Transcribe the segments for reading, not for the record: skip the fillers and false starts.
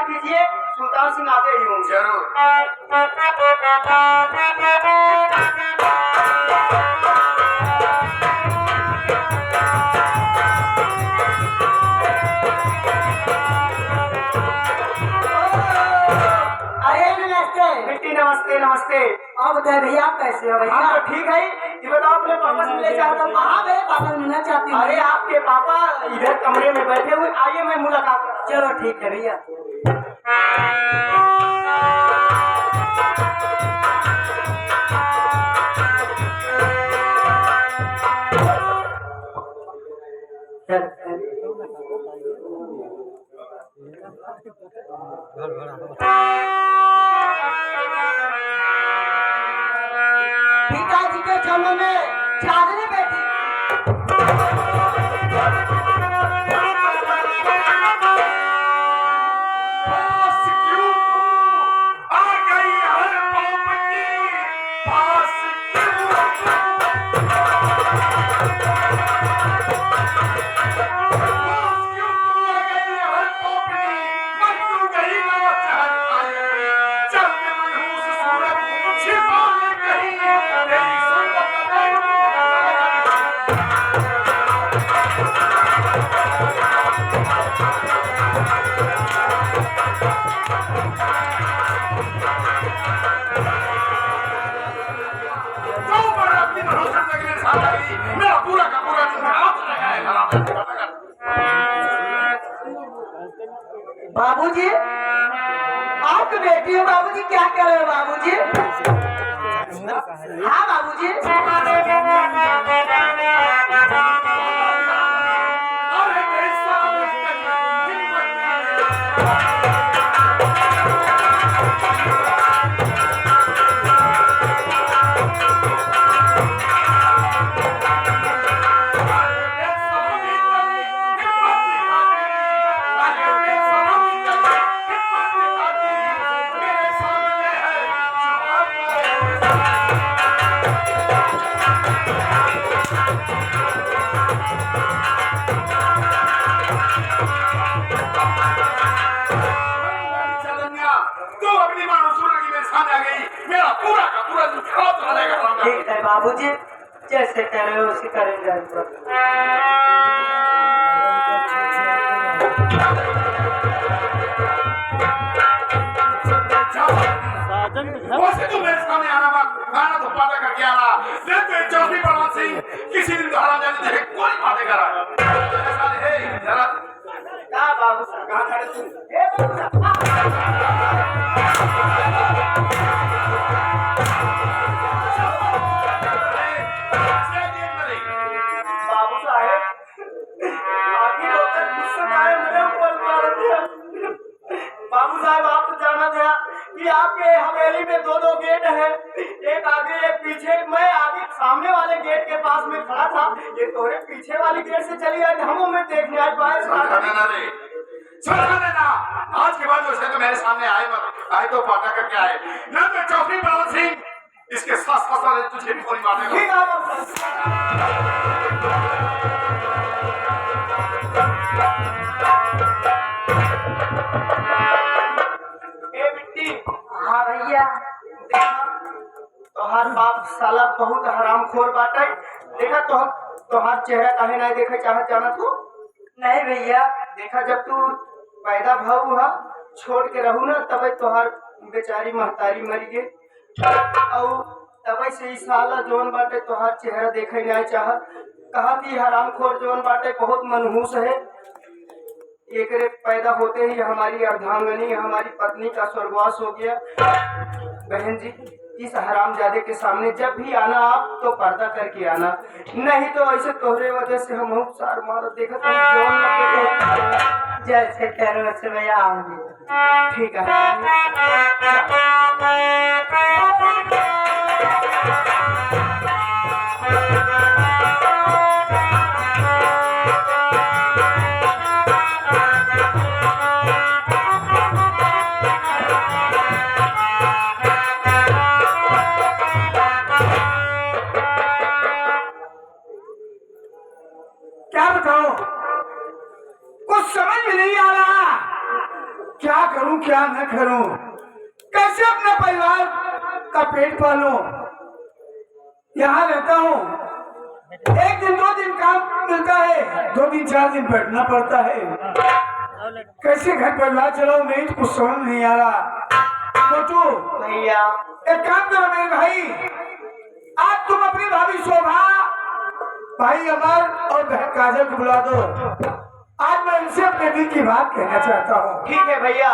कीजिए, सुल्तान सिंह आते ही होंगे। जरूर। अरे नमस्ते बेटी, नमस्ते नमस्ते। और बताए भैया आप कैसे हो? भैया तो ठीक है। ये बताओ अपने पापा से मिलना चाहता हूँ। कहाँ गए पापा से मिलना चाहती हूँ? अरे आपके पापा इधर कमरे में बैठे हुए, आइए मैं मुलाकात करता हूं। चलो ठीक है भैया। पिताजी के चरणों में चादरें बैठी। मेरा पूरा का पूरा बाबूजी, आपकी बेटी हो बाबूजी, क्या कर रहे हो बाबूजी? हाँ बाबूजी। मेरा पूरा का पूरा ठीक है बाबूजी, जैसे कह रहे हो उसी करेंगे। वैसे तो मेरे सामने आना तो पाता करके आना, लेकिन चौधरी बलवंत सिंह किसी दिन तो हराम जाने देखे कोई बातें करा। जरा कहाँ बाबू कहाँ खड़े तू? बाबू साहेब, आपकी डॉक्टर गुस्से में मेरे ऊपर उतार दिया। बाबू साहब आप तो जाना था कि आपके हवेली में दो गेट हैं, एक आगे एक पीछे। मैं आगे सामने वाले गेट के पास में खड़ा था, ये तोरे पीछे वाली गेट से चली आई, हम में देखने आए पाए। आज के बाद उसे तो मेरे सामने आए तो पाटा करके आए, न तो चौधरी बलवंत सिंह इसके साथ साथ तुझे भी कोई बात नहीं। हाँ भैया, तोहार बाप साला बहुत हरामखोर बाटे। देखा तोहार चेहरा काहे नहीं देखे चाहत जाना तू? नहीं भैया, देखा जब तू पैदा भाव हुआ छोड़ के रहू ना, तब तोहार बेचारी महतारी मरी गई, और तब से इस साला जोन बाटे तोहार चेहरा देखे नहीं चाहत। कहा कि हरामखोर जोन बाटे बहुत मनहूस है। एक पैदा होते ही हमारी अर्धांगनी हमारी पत्नी का स्वर्गवास हो गया। बहन जी, इस हरामजादे के सामने जब भी आना आप तो पर्दा करके आना, नहीं तो ऐसे तोहरे वजह से हम सार मार देखा तो जोन लगे। जैसे कह रहे वैसे भैया आऊंगी। ठीक है। क्या बताओ, कुछ समझ में नहीं आ रहा। क्या क्या करूं क्या न करूं, कैसे अपने परिवार का पेट पालूं। यहाँ रहता हूँ, एक दिन 2 दिन काम मिलता है, 2 दिन 4 दिन बैठना पड़ता है। कैसे घर परिवार चलाओ, मेरी तो कुछ समझ नहीं आ रहा। मोटू भैया एक काम करो मेरे भाई, आज तुम अपनी भाभी शोभा, भाई अमर और बहन काजल को बुला दो। आज मैं उनसे अपने दिल की बात कहना चाहता हूँ। ठीक है भैया।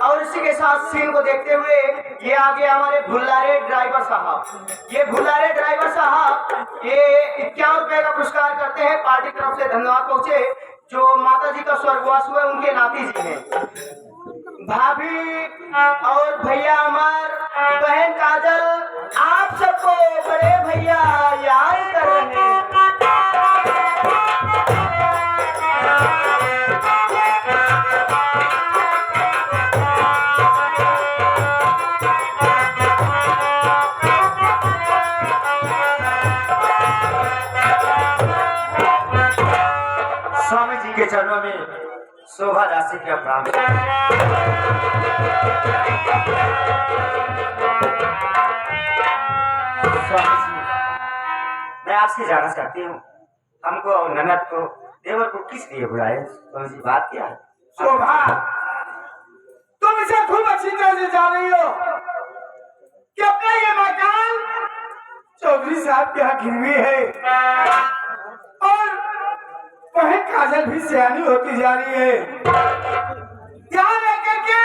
और इसी के साथ सीन को देखते हुए ये आगे हमारे भुल्लारे ड्राइवर साहब, ये भुल्लारे ड्राइवर साहब ये 51 रुपए का पुरस्कार करते हैं, पार्टी की तरफ से धन्यवाद पहुंचे। जो माता जी का स्वर्गवास हुआ उनके नाती जी हैं। भाभी और भैया अमर, बहन काजल, आप सबको बड़े भैया याद कर रहे हैं। स्वामी जी के चरणों में शोभा दासी का प्रणाम। स्वामी जी, मैं आपसे जानना चाहती हूँ, हमको और ननद को, देवर को किस लिए बुलाए? स्वामी जी, बात क्या है? शोभा, तुम इसे खूब अच्छी तरह से जान रही हो कि अपना ये मकान चौधरी साहब के यहाँ गिरवी है और वह काजल भी सियानी होती जा रही है। यहाँ रहकर के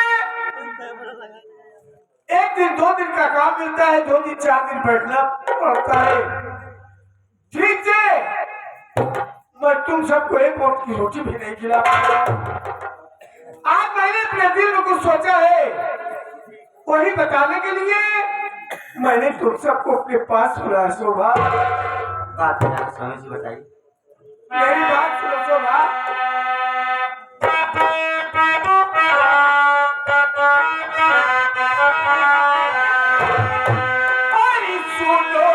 एक दिन 2 दिन का काम मिलता है, 2 दिन 4 दिन बैठना पड़ता है। ठीक है, मैं तुम सबको एक वक्त की रोटी भी नहीं खिला पाऊंगा। आज मैंने अपने दिल में कुछ सोचा है, वही बताने के लिए मैंने तुम सबको अपने पास बुलाया। शोभा, बात क्या है स्वामी जी, बताइए। मेरी बात सुनो शोभा। अरे सुनो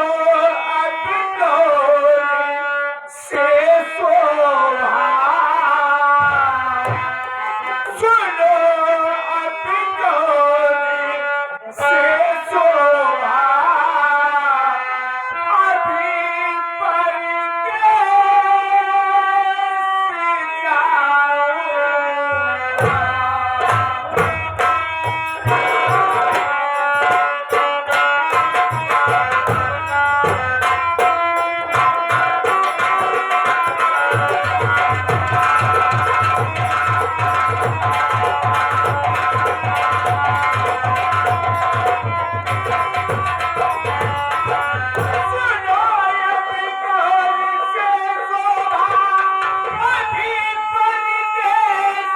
अपनों से शोभा, सुनो अपनों से शोभा, अभी परदेस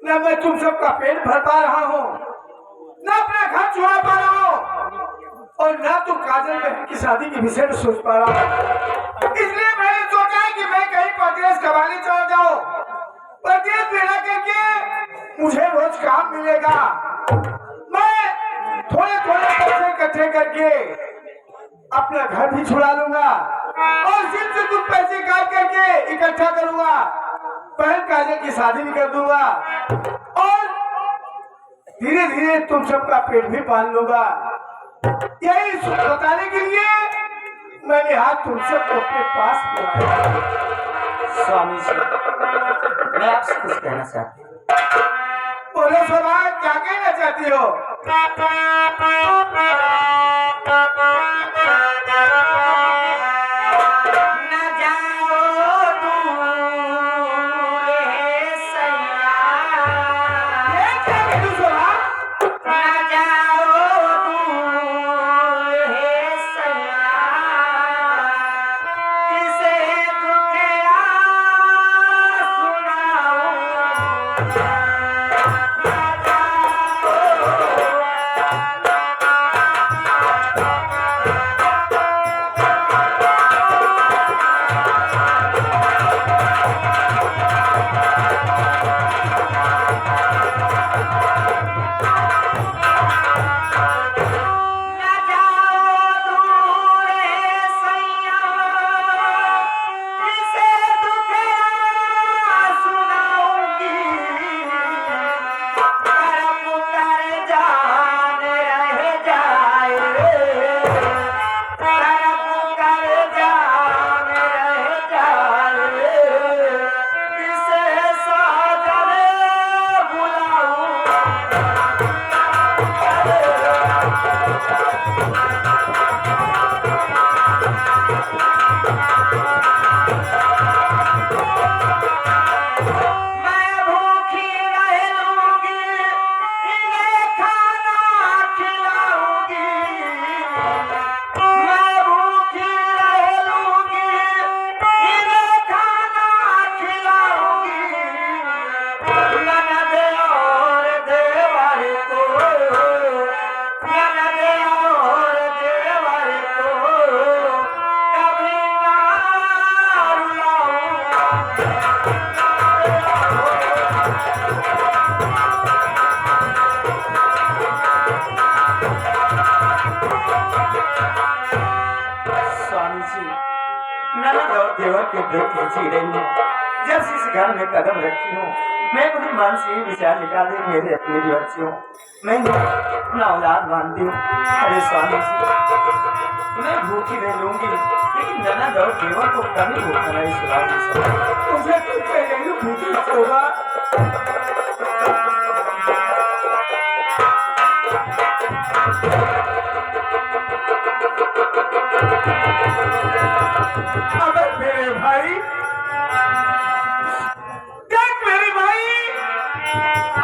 न मैं तुम सबका पेट भर पा रहा हूँ, न अपना घर छुड़ा पा रहा हूँ, और न तो काजल बहन की शादी के विषय में सोच पा रहा हूँ। इसलिए मैंने सोचा है कि मैं कहीं परदेश कमाने चला जाऊँ। परदेश में रह करके मुझे रोज काम मिलेगा, मैं थोड़े थोड़े पैसे इकट्ठे करके अपना घर भी छुड़ा लूंगा, और सिर्फ से कुछ पैसे काट करके इकट्ठा करूंगा, बहन काजल की शादी भी कर दूंगा और धीरे धीरे तुम सबका पेट भी पाल लूंगा। यही बताने के लिए मैंने हाथ तुम सबको अपने पास बुलाया। स्वामी जी, मैं आपसे कुछ कहना चाहती हूँ। बोलो सभा, क्या कहना चाहती हो? देवर के बेटी जी रही हूँ। जब से इस घर में कदम रखी हूँ, मैं अपने मन से ये विचार निकाले मेरे अपने भी बच्चे हूँ, मैं अपना औलाद मानती हूँ। अरे स्वामी जी, मैं भूखी रह लूंगी, लेकिन ननद और देवर को कभी भूखा नहीं सुनाऊंगी। मुझे तुमसे यही भूखी होगा। अगर मेरे भाई, देख मेरे भाई,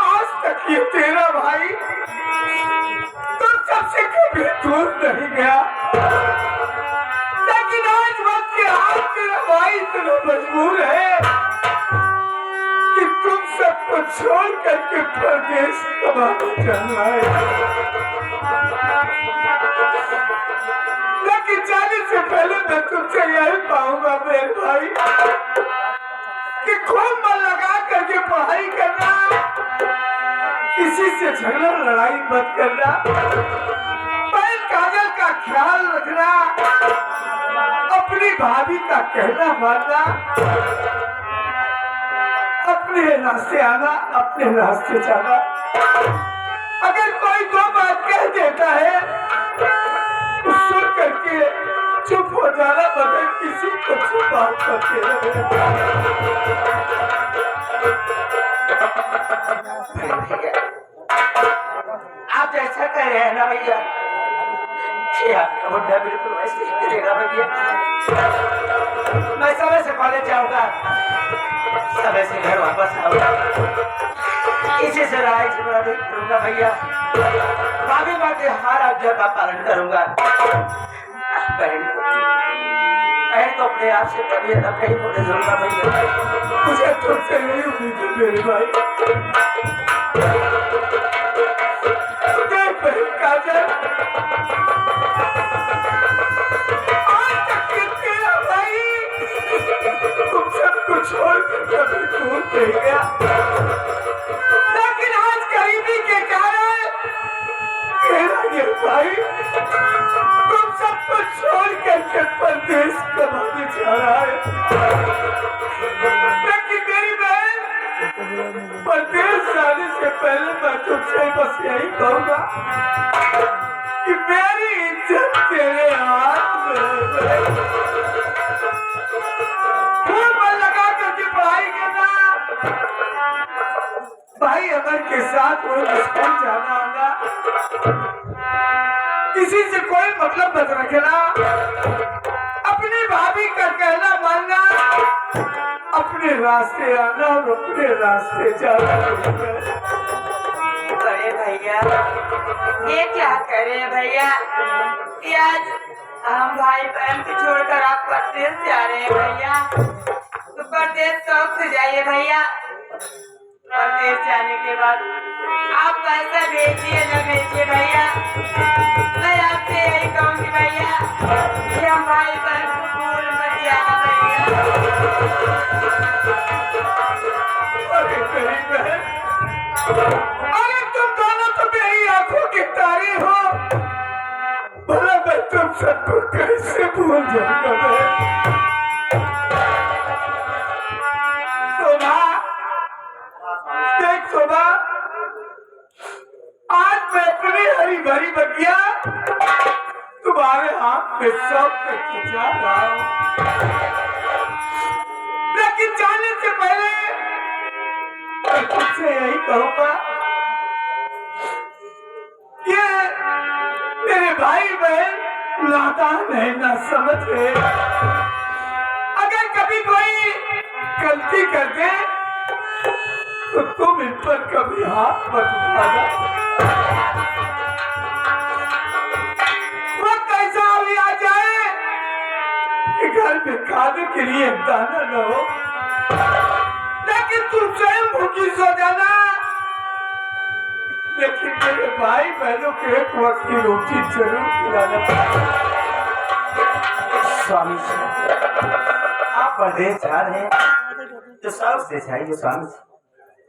आज तक ये तेरा भाई तुम सबसे कभी दूर नहीं गया, लेकिन आज वक्त के हाथ तेरा भाई इतना मजबूर है कि तुम सबको छोड़ करके परदेश कमाने चलना है। लेकिन जाने से पहले मैं तुमसे यही पाऊंगा मेरे भाई कि खूब मन लगा करके पढ़ाई करना, किसी से झगड़ा लड़ाई मत करना, बहन काजल का ख्याल रखना, अपनी भाभी का कहना मानना, अपने रास्ते आना, अपने रास्ते जाना। अगर कोई दो बात कह देता है तो सुन करके चुप हो जाना, मगर किसी को छुपा करके आप जैसा कह रहे हैं ना भैया, आपका मुद्दा बिल्कुल वैसे ही करेगा भैया। मैं समय से कॉलेज जाऊंगा, समय से घर वापस आऊंगा, इसी से लड़ाई झगड़ा नहीं करूंगा भैया। भाभी बातें हर आज्ञा का पालन करूंगा। बहन तो अपने आप से कभी अलग नहीं होने दूंगा भैया। मुझे तुमसे यही उम्मीद है मेरे भाई। देख बहन काजल, आज तक ये तेरा भाई तुम सबको छोड़ कर कभी दूर नहीं गया, लेकिन आज गरीबी के कारण मेरा ये भाई तुम सबको छोड़ करके परदेश कमाने जा रहा है, लेकिन मेरी बहन परदेश जाने से पहले मैं तुमसे बस यही कहूंगा कि मेरी इज्जत तेरे हाथ में है। खूब मन लगा करके पढ़ाई करना, भाई अमर के साथ रोज स्कूल जाना आना, किसी से कोई मतलब मत रखना, अपनी भाभी का कहना मानना, अपने रास्ते आना और अपने रास्ते जाना। अरे भैया ये क्या करे भैया, ये आज हम भाई बहन को छोड़कर आप परदेश जा रहे हैं भैया, तो परदेश शौक से जाइए भैया। परदेश जाने के बाद आप पैसा भेजिए न भेजिए भैया, मैं आपसे यही कहूँगी भैया कि हम भाई बहन को भूल मत जाना भैया। अरे मेरी बहन, अरे तुम दोनों तो मेरी आंखों की तारी हो, भला मैं तुम सबको कैसे भूल जाऊंगा। मैं शोभा, देख शोभा, आज मैं अपनी हरी भरी बगिया तुम्हारे हाथ में सौंप करके जा रहा हूँ, लेकिन जाने से पहले मैं तुझसे यही कहूंगा, ये मेरे भाई बहन नादान है, ना समझ है। अगर कभी कोई गलती कर दे तो तुम इन पर कभी हाथ मत उठाना। वक्त ऐसा भी आ जाए कि घर में खाने के लिए दाना न हो, लेकिन तुम स्वयं भूखी सो जाना, लेकिन मेरे भाई बहनों को एक वक्त की रोटी जरूर खिलाना। स्वामी जी, आप परदेश जा रहे हैं तो शौक से जाइए स्वामी जी,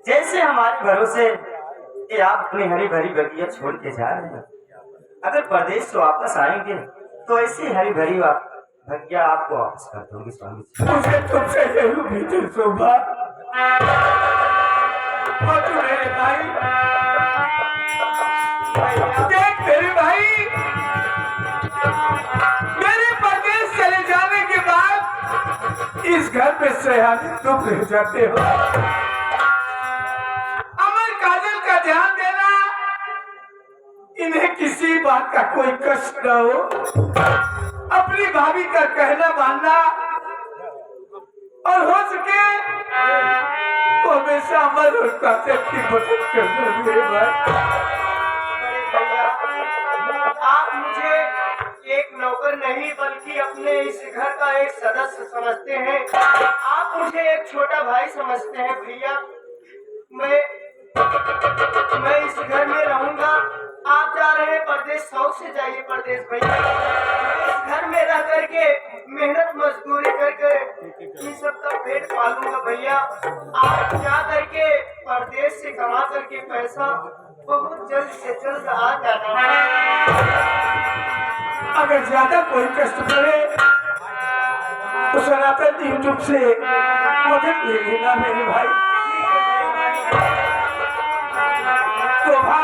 जैसे हमारे भरोसे ये आप अपनी हरी भरी बगिया छोड़ के जा रहे हैं, अगर परदेश से वापस आएंगे तो ऐसी हरी भरी बगिया आपको वापस कर दूंगी स्वामी जी। मुझे तुमसे यही उम्मीद है शोभा, और तू मेरे भाई, देख मेरे भाई, मेरे परदेश चले जाने के बाद इस घर में सयाने तुम रह जाते हो। अमर काजल का ध्यान देना, इन्हें किसी बात का कोई कष्ट न हो, अपनी भाभी का कहना मानना, और हो सके तो हमेशा अमर और काजल की मदद करना मेरे भाई। आप मुझे एक नौकर नहीं बल्कि अपने इस घर का एक सदस्य समझते हैं, आप मुझे एक छोटा भाई समझते हैं भैया। मैं इस घर में रहूंगा, आप जा रहे हैं परदेश, शौक से जाइए परदेश भैया। इस घर में रह करके मेहनत मजदूरी करके इन सब का पेट पालूंगा भैया। आप जा करके परदेश से कमा करके पैसा बहुत जल्द से जल्द आ जाना। अगर ज्यादा कोई कष्ट करे तो सनातन यूट्यूब से मदद ले लेना मेरे भाई। शोभा,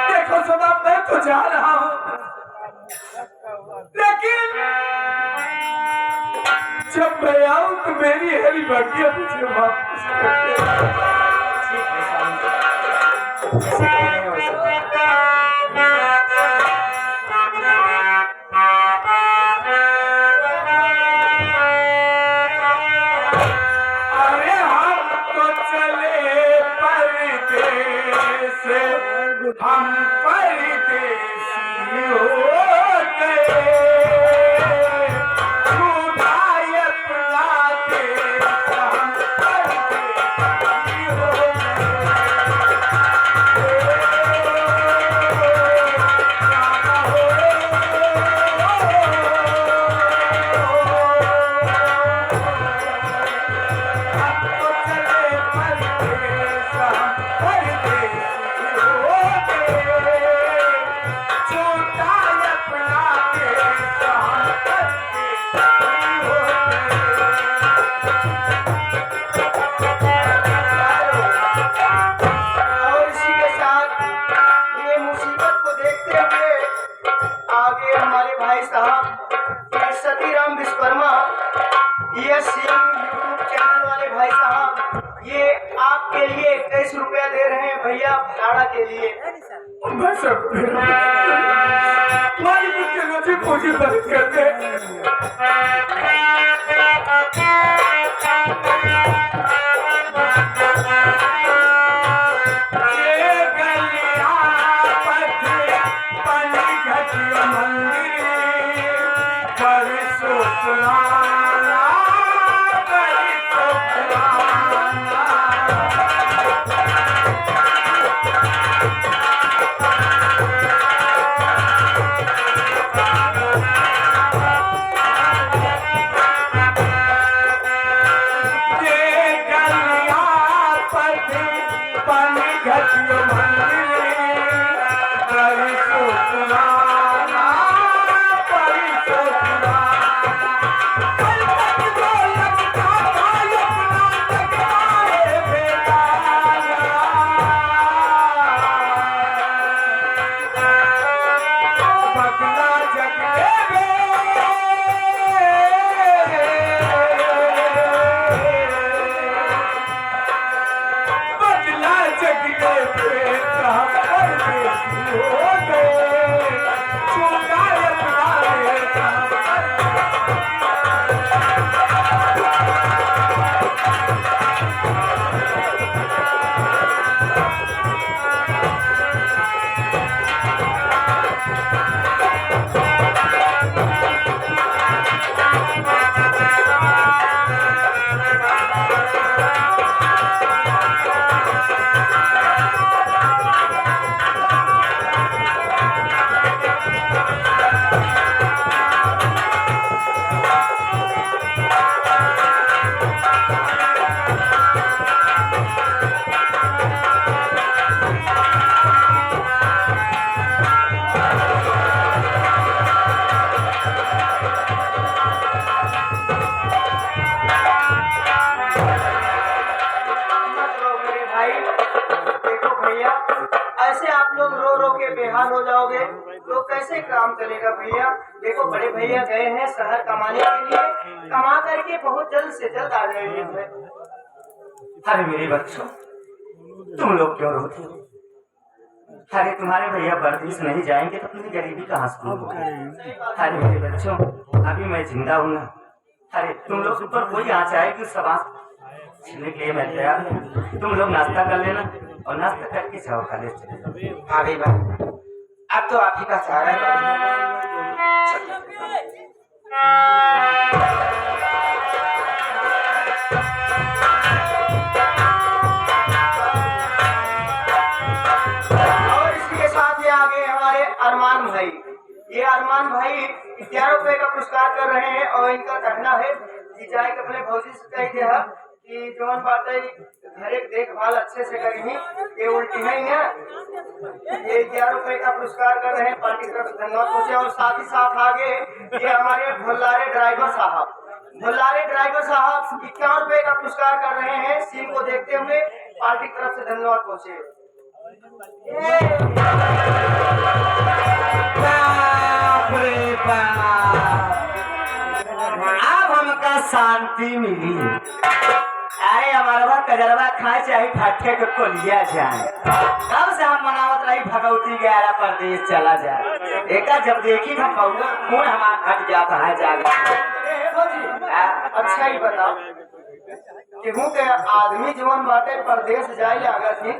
देखो शोभा, मैं तो जा रहा हूँ, लेकिन जब मैं आऊँ तो मेरी हरी बगिया मुझे वापस कर देना। ठीक है स्वामी जी, जैसे कहेंगे वैसे। अरे हम तो चले परदेस, हम परदेसी हो गए, खुदाई अपना देश हम परदेसी हो गए। विश्वकर्मा, ये सिंह यूट्यूब चैनल वाले भाई साहब, ये आपके लिए 21 रुपया दे रहे हैं भैया भाड़ा के लिए। बस अब मालिक के नसीब मुझे मदद कर दे। बेहाल हो जाओगे तो कैसे काम चलेगा भैया। देखो बड़े भैया गए हैं शहर कमाने के लिए, कमा करके बहुत जल्द से जल्द आ जाएंगे। अरे मेरे बच्चों, तुम लोग क्यों रोते हो? अरे तुम्हारे भैया परदेश नहीं जाएंगे तो अपनी गरीबी कहाँ से दूर होगी? अरे मेरे बच्चों, अभी मैं जिंदा हूँ ना। अरे तुम लोग ऊपर कोई आ जाए कि सवाल छीनने के लिए मैं तैयार हूँ। तुम लोग नाश्ता कर लेना और नाश्ता करके जाओ कॉलेज चले जाओ। हाँ भाई भाई, अब तो आप ही का सहारा है। और इसके साथ ही आगे हमारे अरमान भाई, ये अरमान भाई 11 रुपए का पुरस्कार कर रहे हैं और इनका कहना है कि जाए के अपने भौजी से कह दिया कि जौन बातें घर एक देखभाल अच्छे से करी, ये उल्टी नहीं है। ये 11 रुपए का पुरस्कार कर रहे हैं, पार्टी तरफ से धन्यवाद पहुंचे। और साथ ही साथ आगे ये हमारे भुल्लारे ड्राइवर साहब, भुल्लारे ड्राइवर साहब 51 रुपए का पुरस्कार कर रहे हैं। सीन को देखते हुए पार्टी तरफ से धन्यवाद पहुंचे। अब हमका शांति मिली। अरे हमारा बात कजरवा खाए चाहे फटके को कोलिया जाए। कब से हम मनावत रही भगवती ग्यारह परदेश चला जाए। एक जब देखी हम पौधा खून हमारा घट जाता है जागा। अच्छा ही बताओ केहू के आदमी जीवन बाटे परदेश जाए लागत थी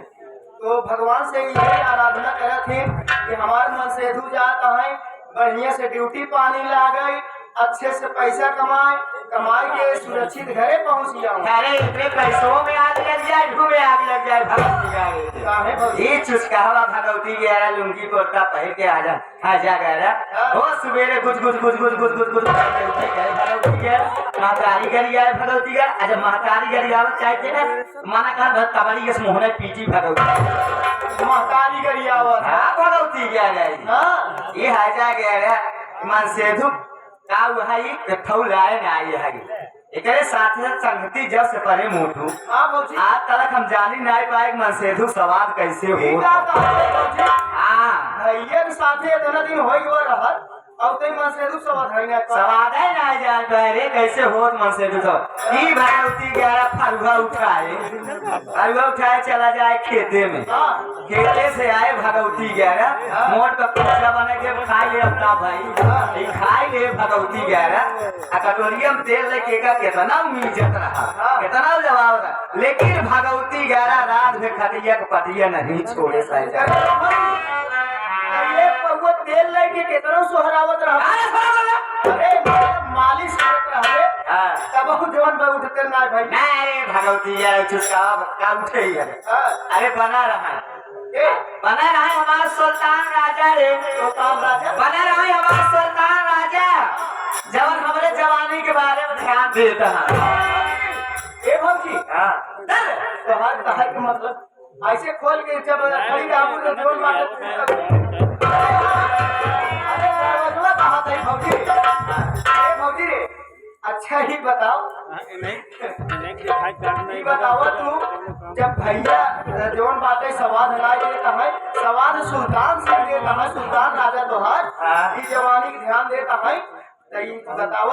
तो भगवान से ये आराधना करत थी कि हमारे मन से धू जाता है, बढ़िया से ड्यूटी पानी लागई, अच्छे से पैसा कमाई के सुरक्षित घरे पहुंच जाऊं। अरे इतने पैसों में आग लग जाए, घूमे आग लग जाए भगवती ये चुस्कावा भगवती ग्यारह लुंगी कुर्ता पहन के आजा ग्यारह वो सवेरे गुज गुज गुज गुज गुज गुज गुज भगवती ग्यारह महतारी गरी आए भगवती ग्यारह। अच्छा महतारी गरी आवत चाहते ना माना कहा कबड़ी के मोहन पीटी भगवती महतारी गरी आवत। हाँ भगवती ग्यारह हाँ ये आजा ग्यारह मन सेधु का वही ठौलाए ना आई है एकरे साथ संगति जब से परे मोटू आज तक हम जानी नहीं पाए मन सेधु सवाद कैसे हो। ठीक है हाँ भैया के साथे इतना दिन होई हो रहत अब तो मन से दूसरा बात है ना सवाद है ना जान करे कैसे होत मन से दूसरा ई भगवती 11 फरुआ उठाए चला जाए खेते में खेते से आए भगवती 11 मोट का पूछा बना के खाई ले अपना भाई ई खाई ले भगवती 11 आ कटोरिया में तेल लेके का कितना उम्मीद रहा कितना जवाब रहा लेकिन भगवती 11 रात में खटिया के पटिया नहीं छोड़े साइड ये पौवा तेल लेके कितना सोहरावत रहा अरे मालिश करत रहा तब बहुत जवान भाई उठते ना भाई नहीं भगवती 11 चुसका का उठे ही है अरे बना रहा है हमारा सुल्तान राजा रे सुल्तान राजा बना रहा है हमारा सुल्तान राजा जब हमारे जवानी के बारे में ध्यान देता है ए भौजी तोहार कहे के मतलब ऐसे खोल के जब खड़ी आबू तो जोन मारत अरे दरवाजा कहां था भौजी ए भौजी रे अच्छा ही बताओ नहीं बताओ तू जब भैया जोन बातें सवाद हलाई देता है सवाद सुल्तान से देता है सुल्तान राजा तोहार इस जवानी की ध्यान देता है तो ये बताओ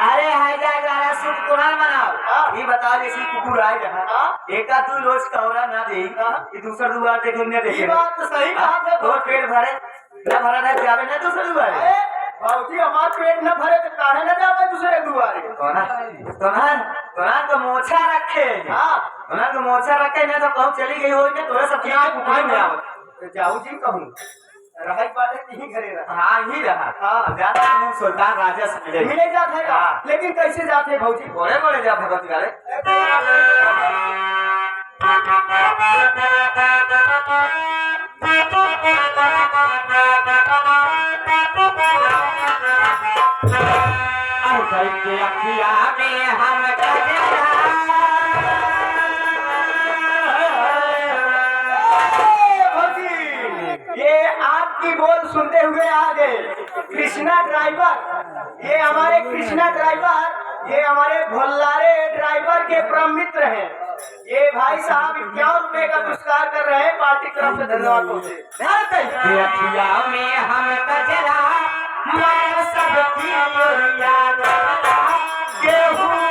अरे हाय जाएगा शुभ कुरान मनाओ ये बताओ जैसे कुकुर आए जहाँ एक तू रोज कौरा ना दे ये दूसरा दुआर देखे न देखे ये बात तो सही कहा है तो पेट भरे न भरा ना जावे ना दूसरा दुआर बाबूजी हमार पेट न भरे तो काहे न जावे दूसरे दुआरे तोना तो मोछा रखे तोना तो मोछा रखे ना तो कहूँ चली गई हो तोरा सब क्या कुकुर में आवत तो जाऊ जी कहूँ रहे बाटे यही घरे रहा हाँ ही रहा जाता हूँ सुल्तान राजा से मिले जाते हैं लेकिन कैसे जाते हैं भौजी बोले बोले जा भगवती वाले अखिया में हम ये आपकी बोल सुनते हुए आ गए कृष्णा ड्राइवर ये हमारे कृष्णा ड्राइवर ये हमारे भोल्लारे ड्राइवर के परम मित्र हैं ये भाई साहब 51 रुपए का पुरस्कार कर रहे हैं पार्टी की तरफ से धन्यवाद बोलते अखिया में हम कजरा मार सबकी याद गेहूं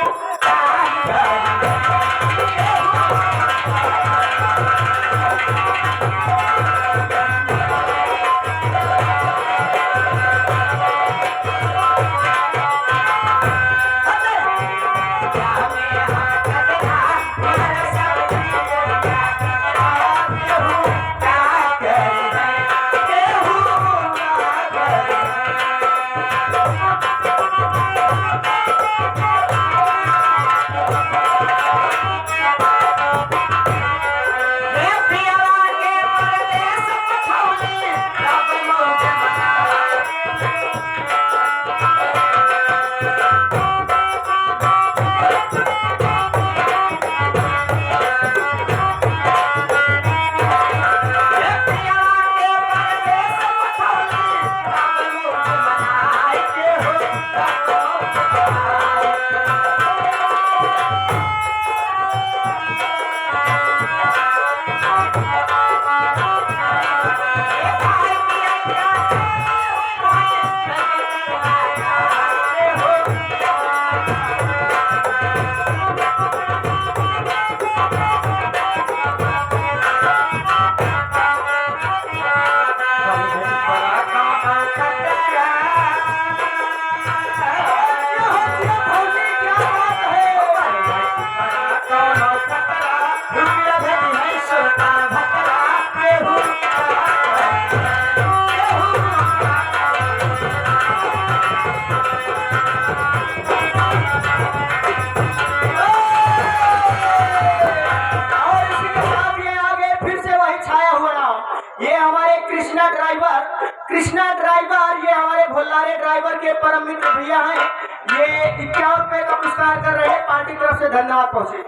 कृष्णा ड्राइवर ये हमारे भोल्लारे ड्राइवर के परम मित्र भैया हैं ये 51 रुपए का पुरस्कार कर रहे हैं पार्टी की तरफ से धन्यवाद पहुंचे